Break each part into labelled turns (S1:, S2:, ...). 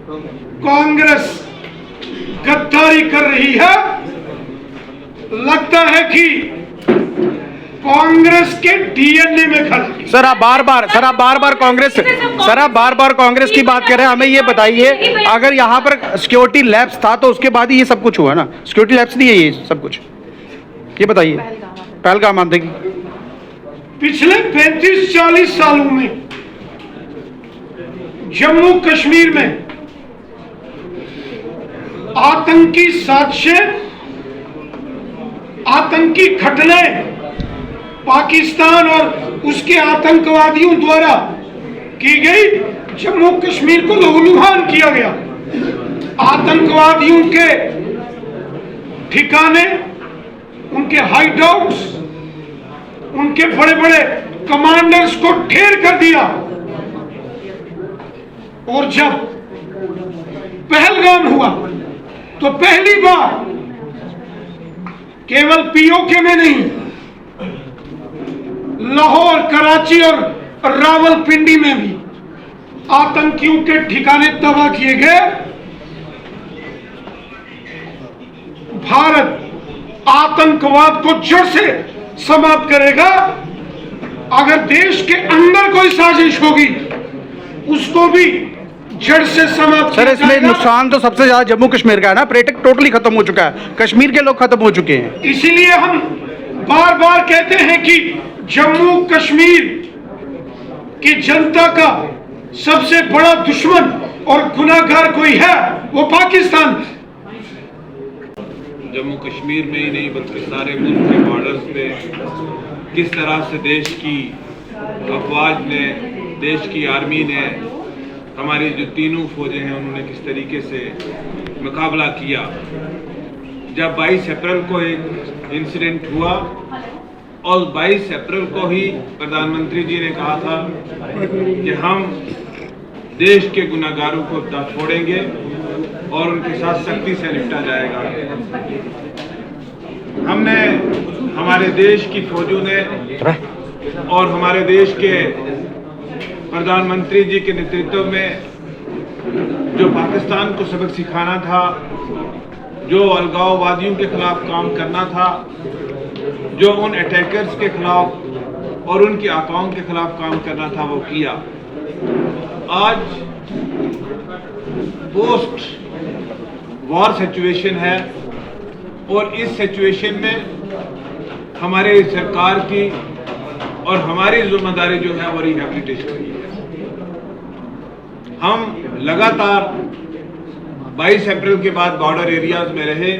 S1: कांग्रेस गद्दारी कर रही है। लगता है कि कांग्रेस के डीएनए में खड़ा।
S2: सर आप बार बार कांग्रेस की बात कर रहे हैं। हमें ये बताइए, अगर यहाँ पर सिक्योरिटी लैप्स था तो उसके बाद ही ये सब कुछ हुआ ना? सिक्योरिटी लैप्स नहीं है ये सब कुछ, ये बताइए। पहलगाम आतंकी
S1: पिछले 35-40 सालों में जम्मू कश्मीर में आतंकी साजिशें, आतंकी घटनाएं पाकिस्तान और उसके आतंकवादियों द्वारा की गई। जम्मू कश्मीर को लहूलुहान किया गया। आतंकवादियों के ठिकाने, उनके हाइडआउट्स, उनके बड़े बड़े कमांडर्स को ढेर कर दिया। और जब पहलगाम हुआ तो पहली बार केवल पीओके में नहीं, लाहौर, कराची और रावलपिंडी में भी आतंकियों के ठिकाने तबाह किए गए। भारत आतंकवाद को जड़ से समाप्त करेगा। अगर देश के अंदर कोई साजिश होगी उसको भी जड़ से समाप्त।
S2: सर इसमें नुकसान तो सबसे ज्यादा जम्मू कश्मीर का है ना? पर्यटक टोटली खत्म हो चुका है, कश्मीर के लोग खत्म हो चुके हैं।
S1: इसीलिए हम बार बार कहते हैं कि जम्मू कश्मीर की जनता का सबसे बड़ा दुश्मन और गुनाहगार कोई है वो पाकिस्तान।
S3: जम्मू कश्मीर में ही नहीं बल्कि सारे मुल्क के बॉर्डर्स पे किस तरह से देश की अफवाज ने, देश की आर्मी ने, हमारी जो तीनों फौजें हैं उन्होंने किस तरीके से मुकाबला किया। जब 22 अप्रैल को एक इंसिडेंट हुआ और 22 अप्रैल को ही प्रधानमंत्री जी ने कहा था कि हम देश के गुनाहगारों को न छोड़ेंगे और उनके साथ सख्ती से निपटा जाएगा। हमने, हमारे देश की फौजों ने और हमारे देश के प्रधानमंत्री जी के नेतृत्व में जो पाकिस्तान को सबक सिखाना था, जो अलगाववादियों के खिलाफ काम करना था, जो उन अटैकर्स के खिलाफ और उनके आकाओं के खिलाफ काम करना था, वो किया। आज पोस्ट वॉर सिचुएशन है और इस सिचुएशन में हमारे सरकार की और हमारी जिम्मेदारी जो है वो रिहैबिलिटेशन की है। हम लगातार 22 अप्रैल के बाद बॉर्डर एरियाज में रहे।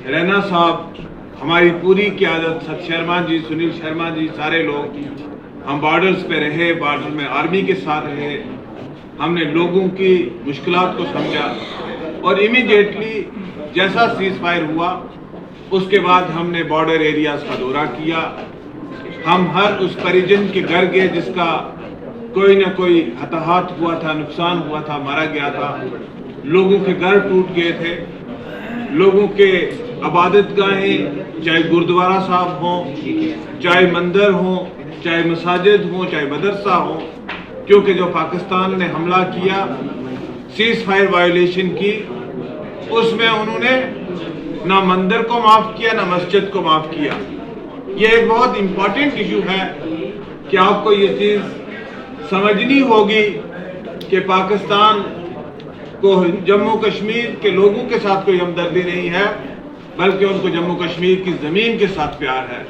S3: रैना साहब, हमारी पूरी क़यादत, सत शर्मा जी, सुनील शर्मा जी, सारे लोग हम बॉर्डर्स पे रहे, बॉर्डर में आर्मी के साथ रहे। हमने लोगों की मुश्किलात को समझा और इमीडिएटली जैसा सीज फायर हुआ उसके बाद हमने बॉर्डर एरियाज का दौरा किया। हम हर उस परिजन के घर गए जिसका कोई ना कोई हताहत हुआ था, नुकसान हुआ था, मारा गया था। लोगों के घर टूट गए थे, लोगों के इबादत गाहें, चाहे गुरुद्वारा साहब हों, चाहे मंदिर हों, चाहे मसाजिद हों, चाहे मदरसा हो, क्योंकि जो पाकिस्तान ने हमला किया, सीज फायर वायोलेशन की, उसमें उन्होंने ना मंदिर को माफ किया ना मस्जिद को माफ किया। ये एक बहुत इंपॉर्टेंट इशू है कि आपको ये चीज समझनी होगी कि पाकिस्तान को जम्मू कश्मीर के लोगों के साथ कोई हमदर्दी नहीं है, बल्कि उनको जम्मू कश्मीर की जमीन के साथ प्यार है।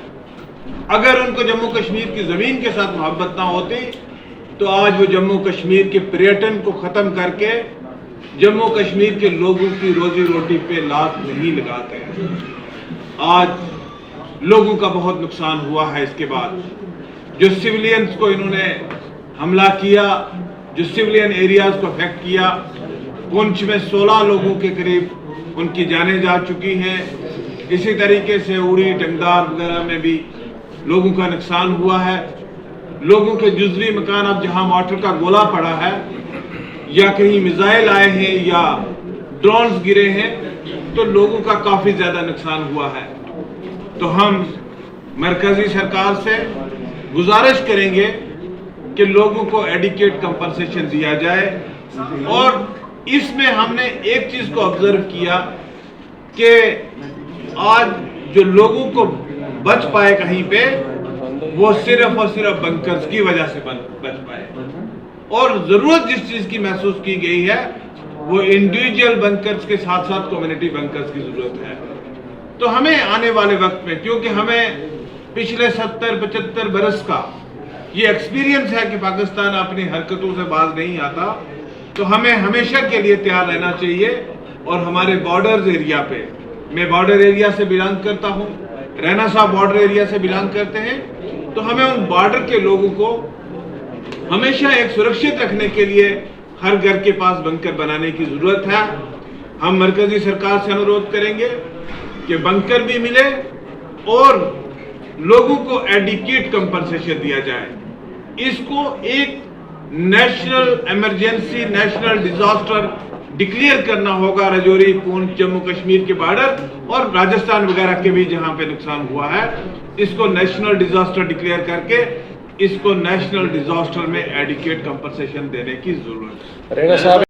S3: अगर उनको जम्मू कश्मीर की जमीन के साथ मोहब्बत ना होती तो आज वो जम्मू कश्मीर के पर्यटन को खत्म करके जम्मू कश्मीर के लोगों की रोजी रोटी पे लात नहीं लगाते। आज लोगों का बहुत नुकसान हुआ है। इसके बाद जो सिविलियंस को इन्होंने हमला किया, जो सिविलियन एरियाज को अफेक्ट किया, पुंछ में 16 लोगों के करीब उनकी जानें जा चुकी हैं। इसी तरीके से उड़ी, टंगदार वगैरह में भी लोगों का नुकसान हुआ है। लोगों के जुजवी मकान, अब जहां मॉर्टर का गोला पड़ा है या कहीं मिसाइल आए हैं या ड्रोन्स गिरे हैं, तो लोगों का काफी ज्यादा नुकसान हुआ है। तो हम मरकजी सरकार से गुजारिश करेंगे कि लोगों को एडिक्वेट कंपनसेशन दिया जाए और इसमें हमने एक चीज को ऑब्जर्व किया कि आज जो लोगों को बच पाए कहीं पे, वो सिर्फ और सिर्फ बंकर्स की वजह से बच पाए। और जरूरत जिस चीज की महसूस की गई है वो इंडिविजुअल बंकर्स के साथ साथ कम्युनिटी बंकर्स की जरूरत है। तो हमें आने वाले वक्त में, क्योंकि हमें पिछले 70-75 बरस का ये एक्सपीरियंस है कि पाकिस्तान अपनी हरकतों से बाज नहीं आता, तो हमें हमेशा के लिए तैयार रहना चाहिए। और हमारे बॉर्डर एरिया पे, मैं बॉर्डर एरिया से बिलोंग करता हूँ, रैना साहब बॉर्डर एरिया से बिलोंग करते हैं, तो हमें उन बॉर्डर के लोगों को हमेशा एक सुरक्षित रखने के लिए हर घर के पास बंकर बनाने की जरूरत है। हम मरकजी सरकार से अनुरोध करेंगे कि बंकर भी मिले और लोगों को एडिक्वेट कंपनसेशन दिया जाए। इसको एक national emergency, national disaster declare करना होगा। राजौरी, पूंछ, जम्मू कश्मीर के बॉर्डर और राजस्थान वगैरह के भी जहां पे नुकसान हुआ है, इसको नेशनल डिजास्टर डिक्लेयर करके इसको नेशनल डिजास्टर में एडिक्वेट कंपनसेशन देने की जरूरत है।